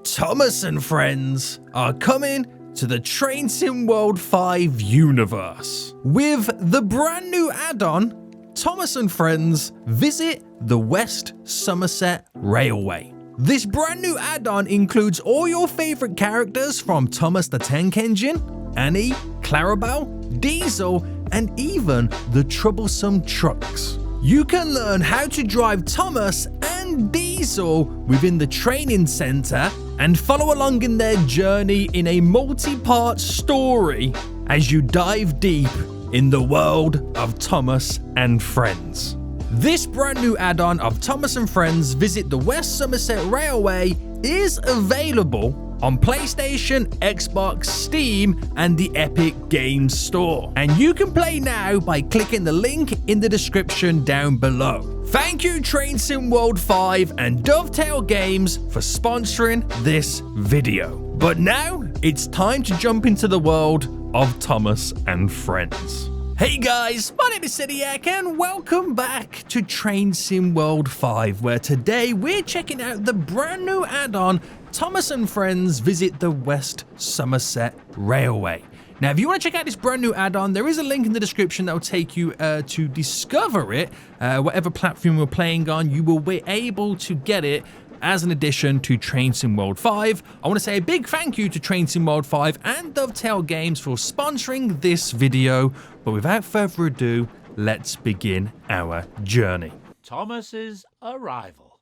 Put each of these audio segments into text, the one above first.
Thomas and friends are coming to the Train Sim World 5 universe. With the brand new add-on, Thomas and friends visit the West Somerset Railway. This brand new add-on includes all your favorite characters from Thomas the Tank Engine, Annie, Clarabelle, Diesel, and even the troublesome trucks. You can learn how to drive Thomas and Diesel within the training center and follow along in their journey in a multi-part story as you dive deep in the world of Thomas and Friends. This brand new add-on of Thomas and Friends Visit the West Somerset Railway is available on PlayStation, Xbox, Steam, and the Epic Games Store. And you can play now by clicking the link in the description down below. Thank you Train Sim World 5 and Dovetail Games for sponsoring this video. But now, it's time to jump into the world of Thomas and Friends. Hey guys, my name is Seniac and welcome back to Train Sim World 5, where today we're checking out the brand new add-on Thomas and Friends Visit the West Somerset Railway. Now, if you want to check out this brand new add-on, there is a link in the description that will take you to discover it. Whatever platform you're playing on, you will be able to get it as an addition to Train Sim World 5. I want to say a big thank you to Train Sim World 5 and Dovetail Games for sponsoring this video. But without further ado, let's begin our journey. Thomas's arrival.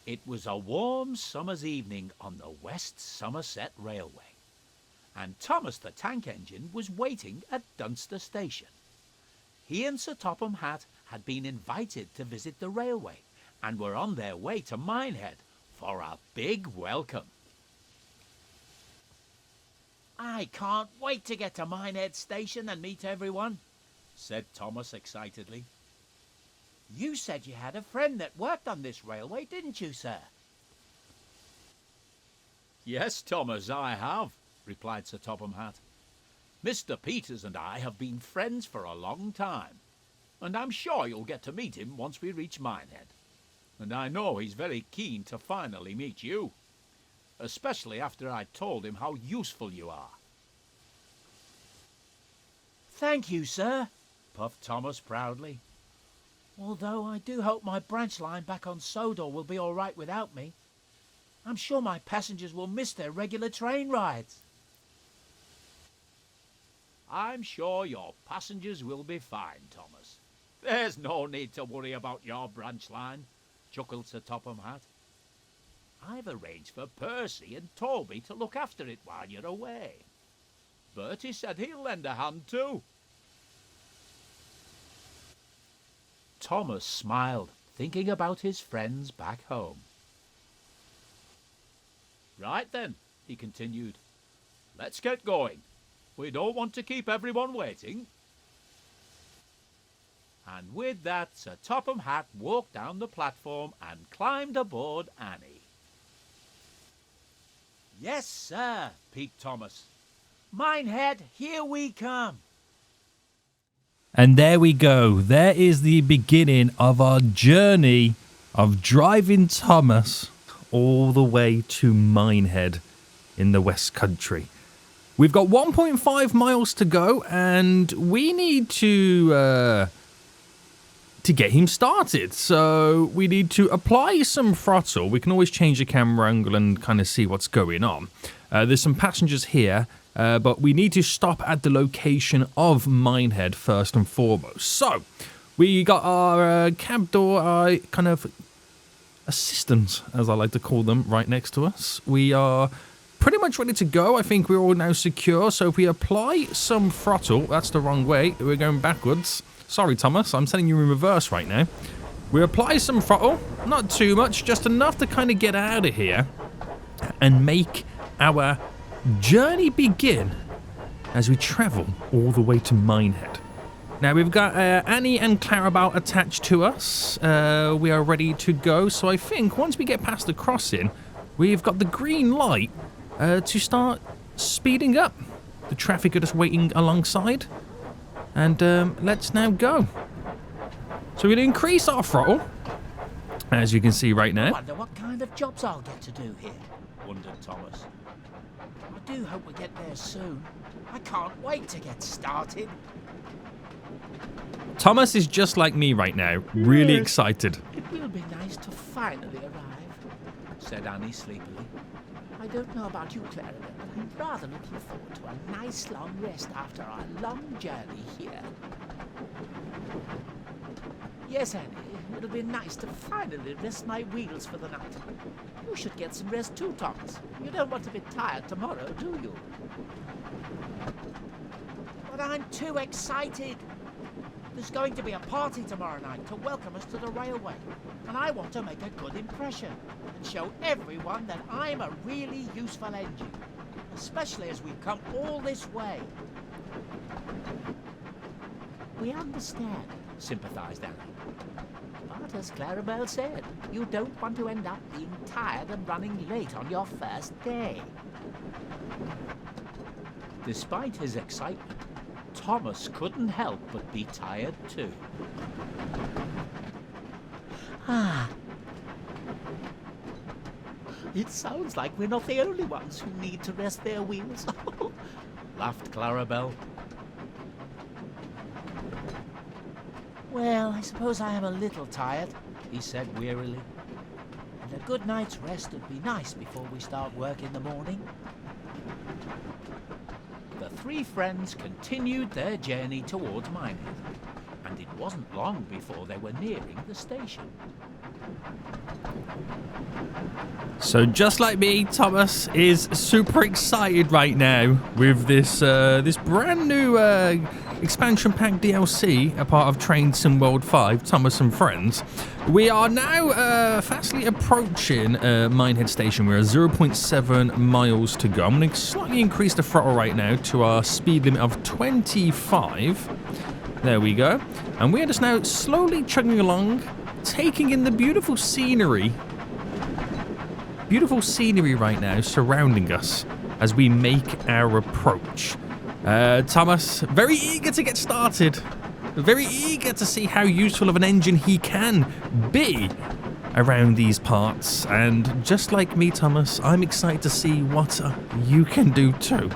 It was a warm summer's evening on the West Somerset Railway, and Thomas the Tank Engine was waiting at Dunster Station. He and Sir Topham Hatt had been invited to visit the railway and were on their way to Minehead for a big welcome. "I can't wait to get to Minehead Station and meet everyone," said Thomas excitedly. "You said you had a friend that worked on this railway, didn't you, sir?" "Yes, Thomas, I have," replied Sir Topham Hatt. "Mr. Peters and I have been friends for a long time, and I'm sure you'll get to meet him once we reach Minehead. And I know he's very keen to finally meet you, especially after I told him how useful you are." "Thank you, sir," puffed Thomas proudly. "Although I do hope my branch line back on Sodor will be all right without me. I'm sure my passengers will miss their regular train rides." "I'm sure your passengers will be fine, Thomas. There's no need to worry about your branch line," chuckled Sir Topham Hatt. "I've arranged for Percy and Toby to look after it while you're away. Bertie said he'll lend a hand too." Thomas smiled, thinking about his friends back home. "Right then," he continued, "let's get going. We don't want to keep everyone waiting." And with that, Sir Topham Hatt walked down the platform and climbed aboard Annie. "Yes, sir," peeped Thomas. "Minehead, here we come." And there we go. There is the beginning of our journey of driving Thomas all the way to Minehead in the West Country. We've got 1.5 miles to go, and we need to get him started. So we need to apply some throttle. We can always change the camera angle and kind of see what's going on. There's some passengers here. But we need to stop at the location of Minehead first and foremost. So, we got our cab door kind of assistants, as I like to call them, right next to us. We are pretty much ready to go. I think we're all now secure. So, if we apply some throttle, that's the wrong way. We're going backwards. Sorry, Thomas, I'm sending you in reverse right now. We apply some throttle, not too much, just enough to kind of get out of here and make our journey begin as we travel all the way to Minehead. Now we've got Annie and Clarabelle attached to us. We are ready to go. So I think once we get past the crossing, we've got the green light to start speeding up. The traffic are just waiting alongside. And let's now go. So we'll increase our throttle. as you can see right I now. wonder what kind of jobs I'll get to do here, wondered Thomas. I do hope we get there soon. I can't wait to get started. Thomas is just like me right now, really Yes. excited. It will be nice to finally arrive, said Annie sleepily. I don't know about you, Clarabelle, but I'm rather looking forward to a nice long rest after our long journey here. Yes, Annie, it'll be nice to finally rest my wheels for the night. You should get some rest too, Thomas. You don't want to be tired tomorrow, do you? But I'm too excited. There's going to be a party tomorrow night to welcome us to the railway, and I want to make a good impression and show everyone that I'm a really useful engine, especially as we've come all this way. We understand, sympathized Annie. But as Clarabelle said, you don't want to end up being tired and running late on your first day. Despite his excitement, Thomas couldn't help but be tired too. It sounds like we're not the only ones who need to rest their wheels, laughed Clarabelle. Well, I suppose I am a little tired, he said wearily. And a good night's rest would be nice before we start work in the morning. The three friends continued their journey towards Minehead, and it wasn't long before they were nearing the station. So just like me, Thomas is super excited right now with this this brand new expansion pack DLC, a part of Train Sim World 5, Thomas and Friends. We are now fastly approaching Minehead Station. We're at 0.7 miles to go. I'm going to slightly increase the throttle right now to our speed limit of 25. There we go. And we are just now slowly chugging along, taking in the beautiful scenery. Beautiful scenery right now surrounding us as we make our approach. Thomas, very eager to get started. Very eager to see how useful of an engine he can be around these parts. And just like me, Thomas, I'm excited to see what you can do too.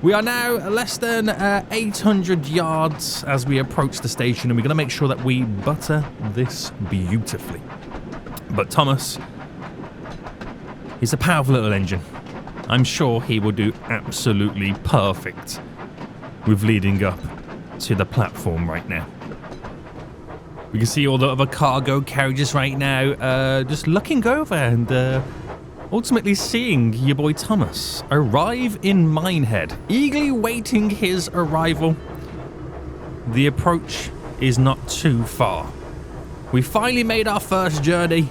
We are now less than 800 yards as we approach the station, and we're going to make sure that we butter this beautifully. But Thomas, he's a powerful little engine. I'm sure he will do absolutely perfect with leading up to the platform right now. We can see all the other cargo carriages right now, just looking over and ultimately seeing your boy Thomas arrive in Minehead, eagerly waiting his arrival. The approach is not too far. We finally made our first journey,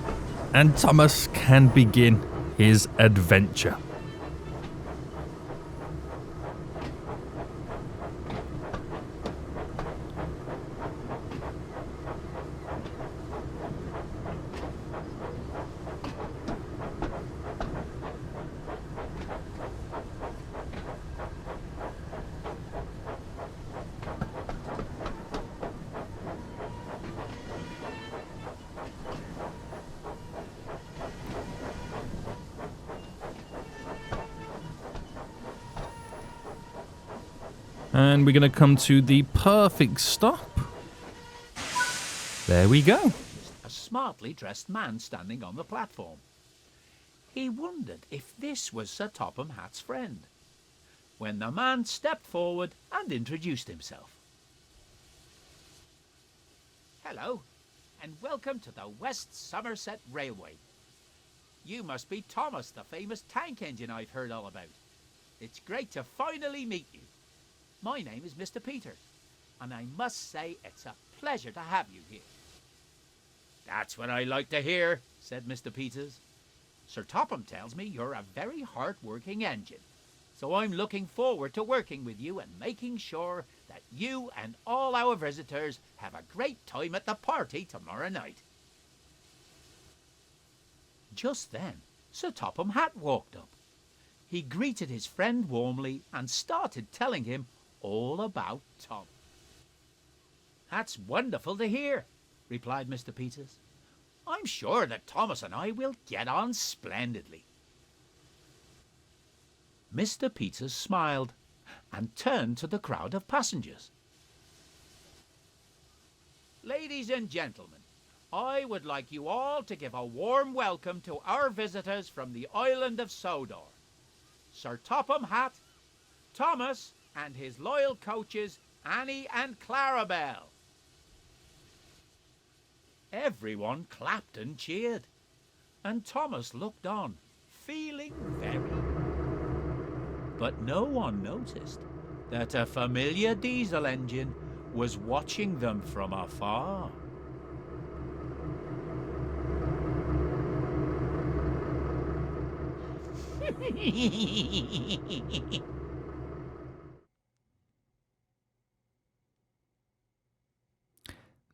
and Thomas can begin his adventure. And we're going to come to the perfect stop. There we go. A smartly dressed man standing on the platform. He wondered if this was Sir Topham Hatt's friend, when the man stepped forward and introduced himself. Hello, and welcome to the West Somerset Railway. You must be Thomas, the famous tank engine I've heard all about. It's great to finally meet you. My name is Mr. Peters, and I must say it's a pleasure to have you here. That's what I like to hear, said Mr. Peters. Sir Topham tells me you're a very hard-working engine, so I'm looking forward to working with you and making sure that you and all our visitors have a great time at the party tomorrow night. Just then, Sir Topham Hatt walked up. He greeted his friend warmly and started telling him all about Tom. That's wonderful to hear, replied Mr. Peters. I'm sure that Thomas and I will get on splendidly. Mr. Peters smiled and turned to the crowd of passengers. Ladies and gentlemen, I would like you all to give a warm welcome to our visitors from the island of Sodor, Sir Topham Hatt, Thomas, and his loyal coaches, Annie and Clarabelle. Everyone clapped and cheered, and Thomas looked on, feeling very. But no one noticed that a familiar diesel engine was watching them from afar.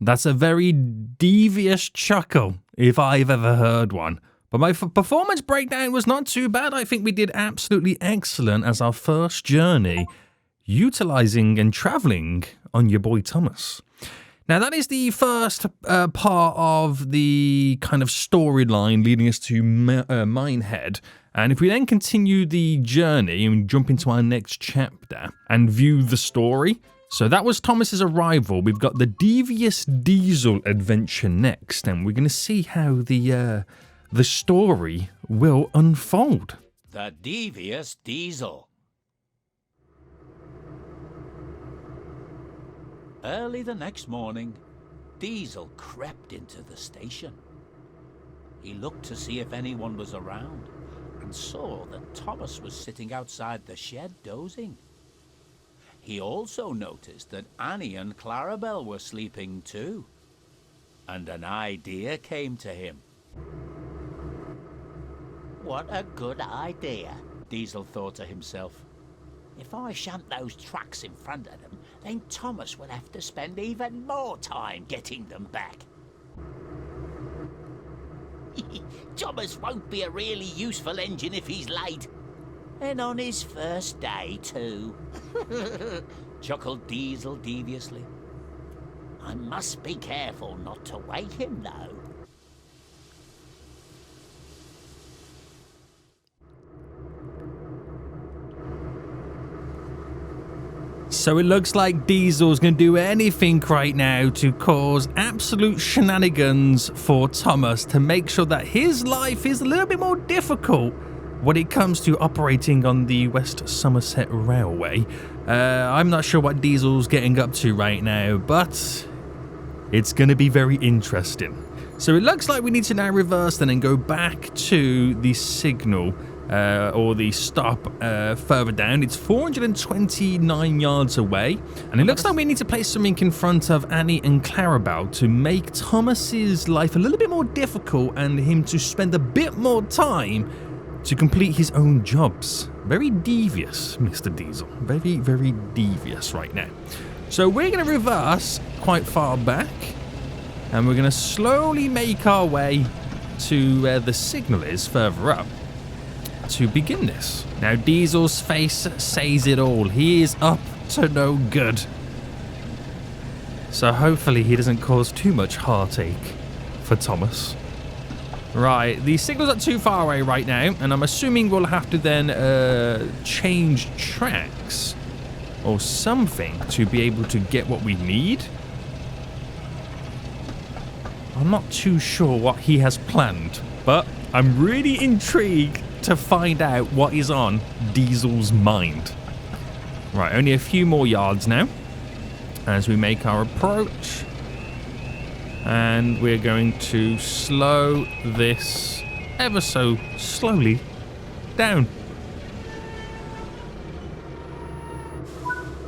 That's a very devious chuckle, if I've ever heard one. But my performance breakdown was not too bad. I think we did absolutely excellent as our first journey, utilizing and traveling on your boy Thomas. Now, that is the first part of the kind of storyline leading us to Minehead. And if we then continue the journey and jump into our next chapter and view the story. So that was Thomas's arrival. We've got the devious diesel adventure next, and we're going to see how the story will unfold. The devious diesel. Early the next morning, Diesel crept into the station. He looked to see if anyone was around and saw that Thomas was sitting outside the shed dozing. He also noticed that Annie and Clarabelle were sleeping too, and an idea came to him. What a good idea, Diesel thought to himself. If I shunt those trucks in front of them, then Thomas will have to spend even more time getting them back. Thomas won't be a really useful engine if he's late. And on his first day, too. Chuckled Diesel deviously. I must be careful not to wake him, though. So it looks like Diesel's going to do anything right now to cause absolute shenanigans for Thomas to make sure that his life is a little bit more difficult when it comes to operating on the West Somerset Railway. I'm not sure what Diesel's getting up to right now, but it's going to be very interesting. So it looks like we need to now reverse then and go back to the signal or the stop further down. It's 429 yards away, and it looks like we need to place something in front of Annie and Clarabelle to make Thomas's life a little bit more difficult and him to spend a bit more time to complete his own jobs. Very devious, Mr. Diesel. Very, very devious right now. So we're going to reverse quite far back, and we're going to slowly make our way to where the signal is further up to begin this. Now, Diesel's face says it all. He is up to no good. So hopefully he doesn't cause too much heartache for Thomas. Right, the signal's not too far away right now, and I'm assuming we'll have to then change tracks or something to be able to get what we need. I'm not too sure what he has planned, but I'm really intrigued to find out what is on Diesel's mind. Right, only a few more yards now as we make our approach. And we're going to slow this ever so slowly down.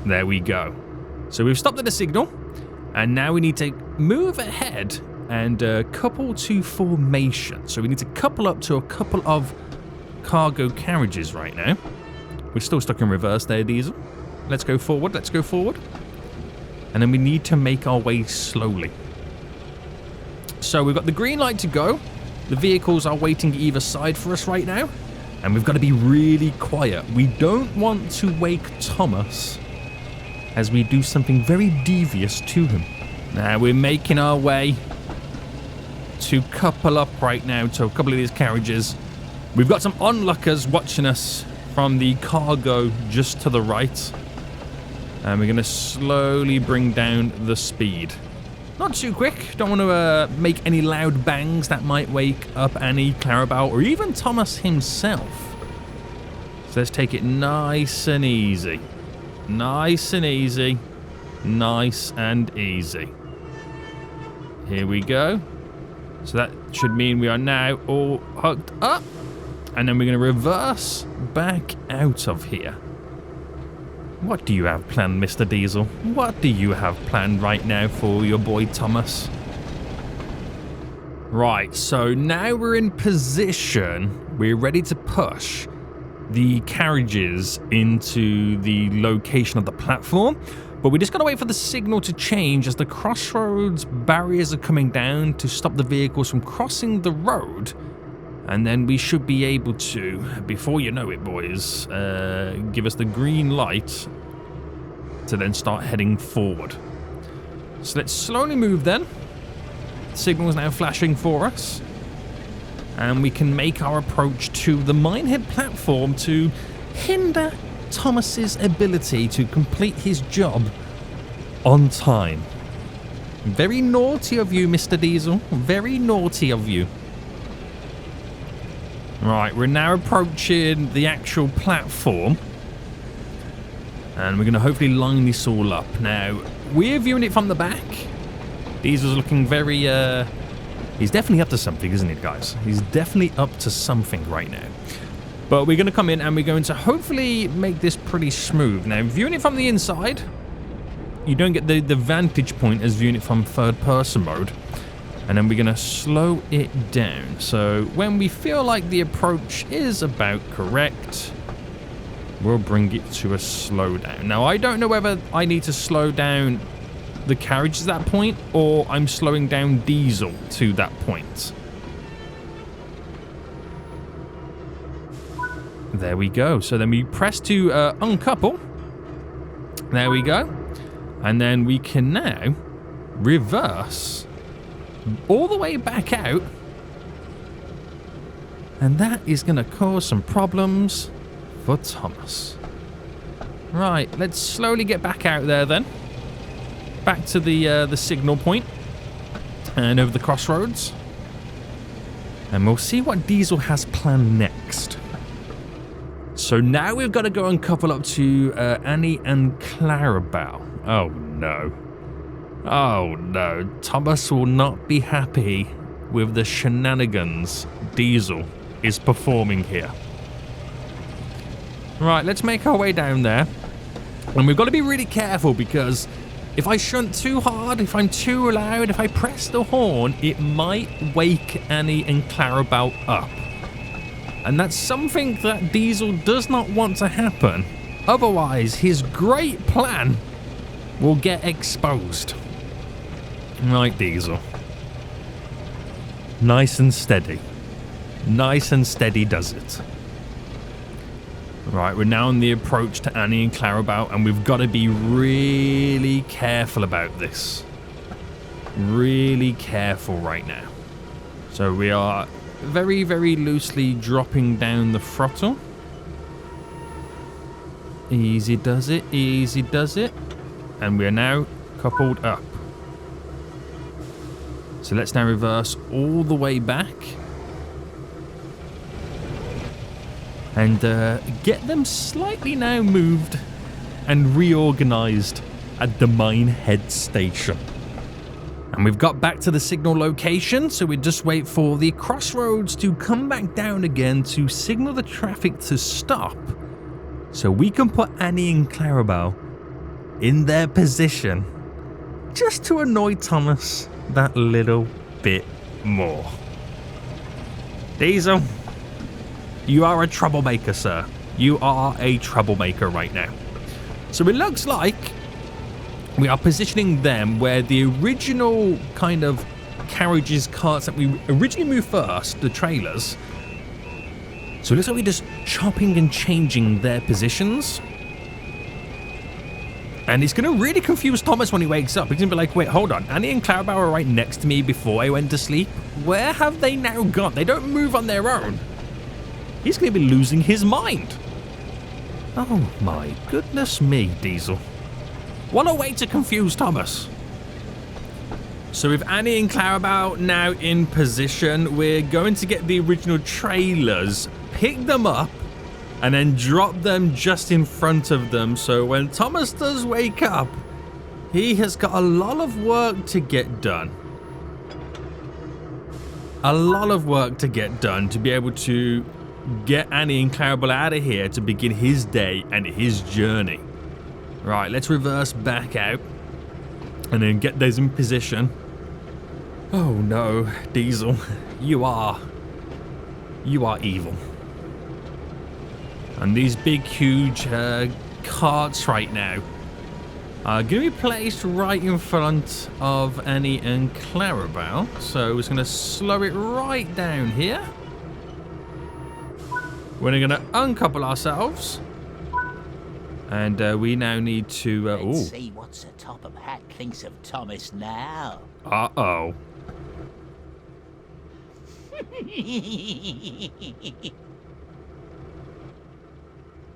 There we go. So we've stopped at the signal, and now we need to move ahead and couple to formation. So we need to couple up to a couple of cargo carriages right now. We're still stuck in reverse there, Diesel. Let's go forward, let's go forward. And then we need to make our way slowly. So we've got the green light to go. The vehicles are waiting either side for us right now. And we've got to be really quiet. We don't want to wake Thomas as we do something very devious to him. Now we're making our way to couple up right now to a couple of these carriages. We've got some onlookers watching us from the cargo just to the right. And we're going to slowly bring down the speed. Not too quick. Don't want to make any loud bangs that might wake up Annie, Clarabelle, or even Thomas himself. So let's take it nice and easy. Nice and easy. Nice and easy. Here we go. So that should mean we are now all hooked up. And then we're going to reverse back out of here. What do you have planned, Mr. Diesel? What do you have planned right now for your boy Thomas? Right, so now we're in position. We're ready to push the carriages into the location of the platform. But we're just going to wait for the signal to change as the crossroads barriers are coming down to stop the vehicles from crossing the road. And then we should be able to, before you know it, boys, give us the green light to then start heading forward. So let's slowly move then. The signal is now flashing for us. And we can make our approach to the Minehead platform to hinder Thomas's ability to complete his job on time. Very naughty of you, Mr. Diesel. Very naughty of you. Right, we're now approaching the actual platform. And we're going to hopefully line this all up. Now, we're viewing it from the back. Diesel's looking very, he's definitely up to something, isn't he, guys? He's definitely up to something right now. But we're going to come in and we're going to hopefully make this pretty smooth. Now, viewing it from the inside, you don't get the vantage point as viewing it from third person mode. And then we're going to slow it down. So when we feel like the approach is about correct, we'll bring it to a slowdown. Now, I don't know whether I need to slow down the carriage at that point or I'm slowing down Diesel to that point. There we go. So then we press to uncouple. There we go. And then we can now reverse all the way back out, and that is going to cause some problems for Thomas. Right, let's slowly get back out there then, back to the signal point and over the crossroads, and we'll see what Diesel has planned next. So now we've got to go and couple up to Annie and Clarabelle. Oh no. Oh no, Thomas will not be happy with the shenanigans Diesel is performing here. Right, let's make our way down there. And we've got to be really careful because if I shunt too hard, if I'm too loud, if I press the horn, it might wake Annie and Clarabelle up. And that's something that Diesel does not want to happen. Otherwise, his great plan will get exposed. Right, Diesel. Nice and steady. Nice and steady does it. Right, we're now on the approach to Annie and Clarabelle, and we've got to be really careful about this. Really careful right now. So we are very, very loosely dropping down the throttle. Easy does it, easy does it. And we're now coupled up. So let's now reverse all the way back. And get them slightly now moved and reorganized at the Minehead station. And we've got back to the signal location, so we just wait for the crossroads to come back down again to signal the traffic to stop. So we can put Annie and Clarabelle in their position just to annoy Thomas that little bit more. Diesel, you are a troublemaker, sir. You are a troublemaker right now. So it looks like we are positioning them where the original kind of carriages, carts that we originally moved first, the trailers. So it looks like we're just chopping and changing their positions. And it's going to really confuse Thomas when he wakes up. He's going to be like, wait, hold on. Annie and Clarabelle were right next to me before I went to sleep. Where have they now gone? They don't move on their own. He's going to be losing his mind. Oh my goodness me, Diesel. What a way to confuse Thomas. So with Annie and Clarabelle now in position, we're going to get the original trailers, pick them up, and then drop them just in front of them. So when Thomas does wake up, he has got a lot of work to get done. A lot of work to get done to be able to get Annie and Clarabelle out of here to begin his day and his journey. Right, let's reverse back out and then get those in position. Oh no, Diesel, you are evil. And these big, huge carts right now are going to be placed right in front of Annie and Clarabelle. So we're just going to slow it right down here. We're going to uncouple ourselves. And we now need to... Let's see what Sir Topham Hatt thinks of Thomas now. Uh-oh.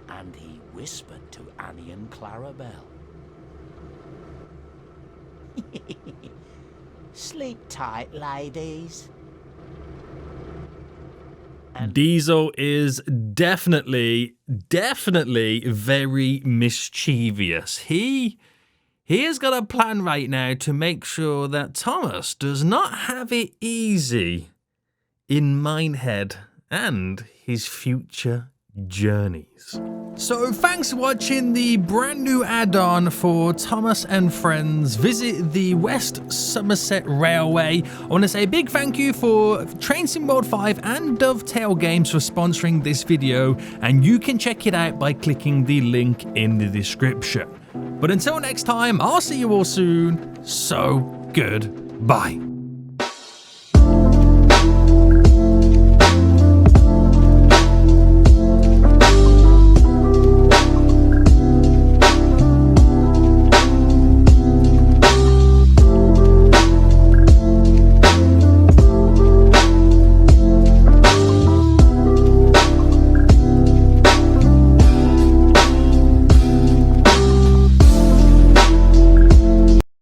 And he whispered to Annie and Clarabelle. Sleep tight, ladies. And Diesel is definitely very mischievous. He has got a plan right now to make sure that Thomas does not have it easy in Minehead and his future journeys. So thanks for watching the brand new add-on for Thomas and Friends Visit the West Somerset Railway. I want to say a big thank you for Train Sim World 5 and Dovetail Games for sponsoring this video, and you can check it out by clicking the link in the description. But until next time, I'll see you all soon. So goodbye.